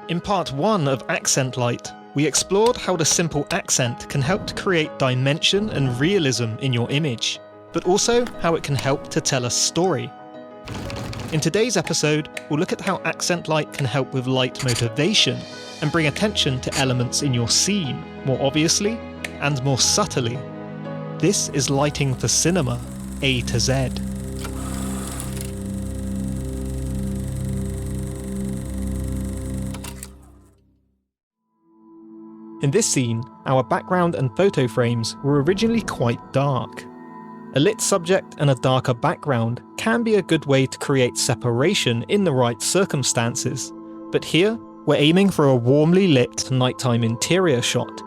In part 1 of Accent Light, we explored how the simple accent can help to create dimension and realism in your image, but also how it can help to tell a story. In today's episode, we'll look at how Accent Light can help with light motivation and bring attention to elements in your scene more obviously and more subtly. This is Lighting for Cinema, A to Z. In this scene, our background and photo frames were originally quite dark. A lit subject and a darker background can be a good way to create separation in the right circumstances, but here we're aiming for a warmly lit nighttime interior shot,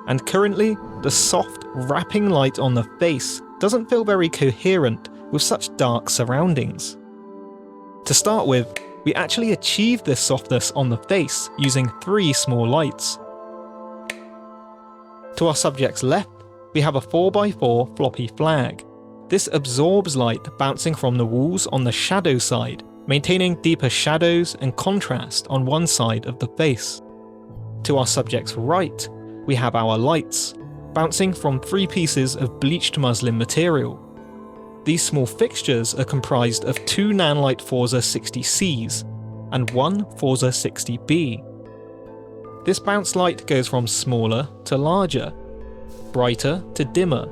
and currently the soft, wrapping light on the face doesn't feel very coherent with such dark surroundings. To start with, we actually achieved this softness on the face using 3 small lights. To our subject's left, we have a 4x4 floppy flag. This absorbs light bouncing from the walls on the shadow side, maintaining deeper shadows and contrast on one side of the face. To our subject's right, we have our lights, bouncing from 3 pieces of bleached muslin material. These small fixtures are comprised of 2 Nanlite Forza 60Cs and 1 Forza 60B. This bounce light goes from smaller to larger, brighter to dimmer,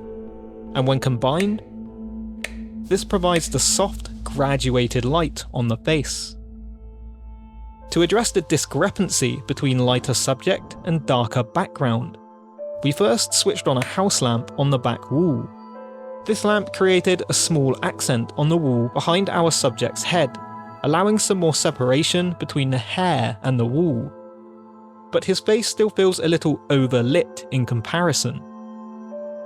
and when combined, this provides the soft, graduated light on the face. To address the discrepancy between lighter subject and darker background, we first switched on a house lamp on the back wall. This lamp created a small accent on the wall behind our subject's head, allowing some more separation between the hair and the wall. But his face still feels a little overlit in comparison.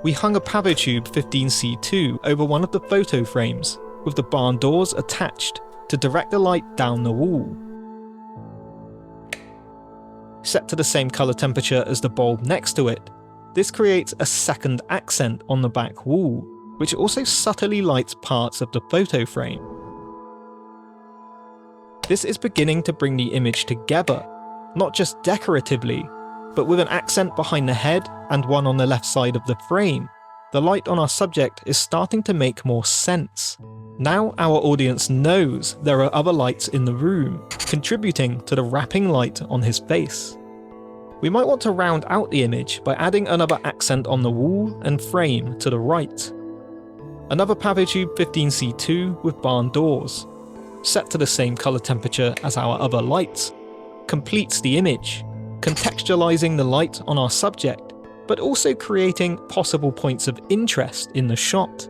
We hung a Pavotube 15C2 over one of the photo frames, with the barn doors attached to direct the light down the wall. Set to the same colour temperature as the bulb next to it, this creates a second accent on the back wall, which also subtly lights parts of the photo frame. This is beginning to bring the image together, not just decoratively, but with an accent behind the head and one on the left side of the frame. The light on our subject is starting to make more sense. Now our audience knows there are other lights in the room, contributing to the wrapping light on his face. We might want to round out the image by adding another accent on the wall and frame to the right. Another Pavotube 15C2 with barn doors, set to the same colour temperature as our other lights, completes the image, contextualizing the light on our subject, but also creating possible points of interest in the shot.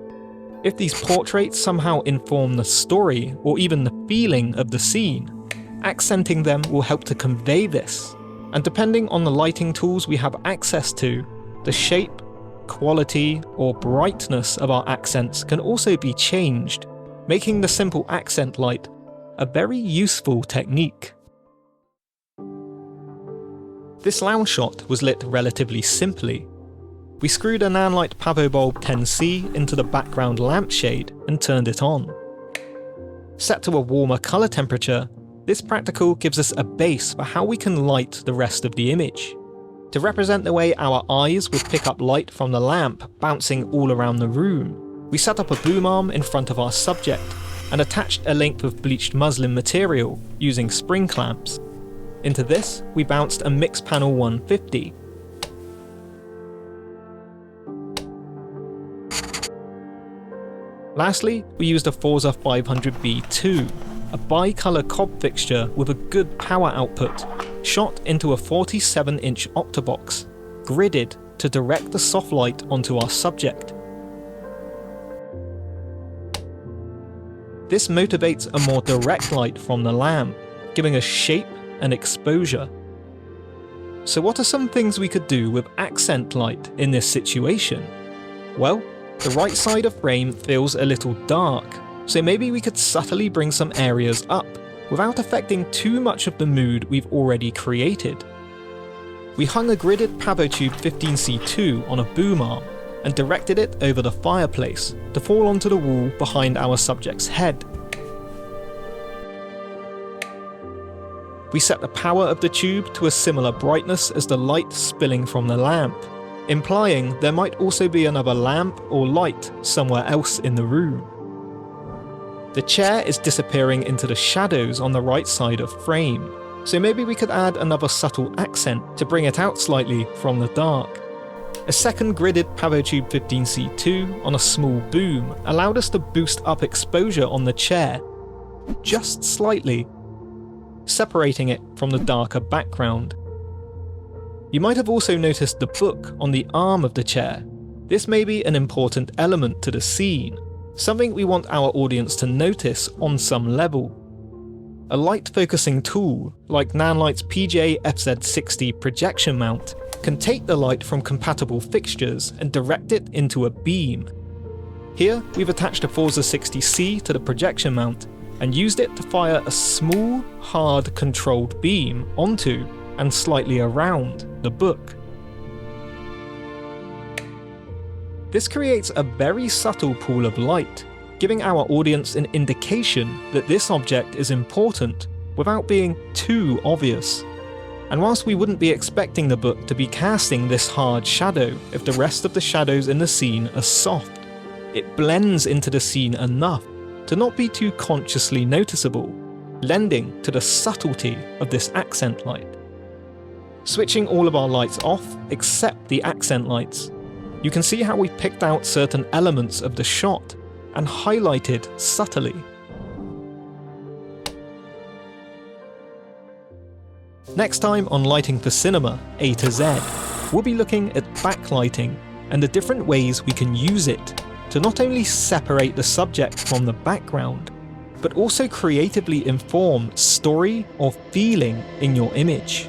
If these portraits somehow inform the story or even the feeling of the scene, accenting them will help to convey this, and depending on the lighting tools we have access to, the shape, quality, or brightness of our accents can also be changed, making the simple accent light a very useful technique. This lounge shot was lit relatively simply. We screwed a Nanlite Pavobulb 10C into the background lampshade and turned it on. Set to a warmer colour temperature, this practical gives us a base for how we can light the rest of the image. To represent the way our eyes would pick up light from the lamp bouncing all around the room, we set up a boom arm in front of our subject and attached a length of bleached muslin material using spring clamps. Into this, we bounced a Mixpanel 150. Lastly, we used a Forza 500B2, a bi-colour cob fixture with a good power output, shot into a 47-inch octabox, gridded to direct the soft light onto our subject. This motivates a more direct light from the lamp, giving us shape and exposure. So what are some things we could do with accent light in this situation? Well, the right side of frame feels a little dark, so maybe we could subtly bring some areas up without affecting too much of the mood we've already created. We hung a gridded Pavotube 15C2 on a boom arm and directed it over the fireplace to fall onto the wall behind our subject's head. We set the power of the tube to a similar brightness as the light spilling from the lamp, implying there might also be another lamp or light somewhere else in the room. The chair is disappearing into the shadows on the right side of frame, so maybe we could add another subtle accent to bring it out slightly from the dark. A second gridded Pavotube 15C2 on a small boom allowed us to boost up exposure on the chair, just slightly, separating it from the darker background. You might have also noticed the book on the arm of the chair. This may be an important element to the scene, something we want our audience to notice on some level. A light focusing tool, like Nanlite's PJ FZ60 projection mount, can take the light from compatible fixtures and direct it into a beam. Here, we've attached a Forza 60C to the projection mount and used it to fire a small, hard controlled beam onto and slightly around the book. This creates a very subtle pool of light, giving our audience an indication that this object is important without being too obvious. And whilst we wouldn't be expecting the book to be casting this hard shadow if the rest of the shadows in the scene are soft, it blends into the scene enough to not be too consciously noticeable, lending to the subtlety of this accent light. Switching all of our lights off except the accent lights, you can see how we picked out certain elements of the shot and highlighted subtly. Next time on Lighting for Cinema A to Z, we'll be looking at backlighting and the different ways we can use it to not only separate the subject from the background, but also creatively inform story or feeling in your image.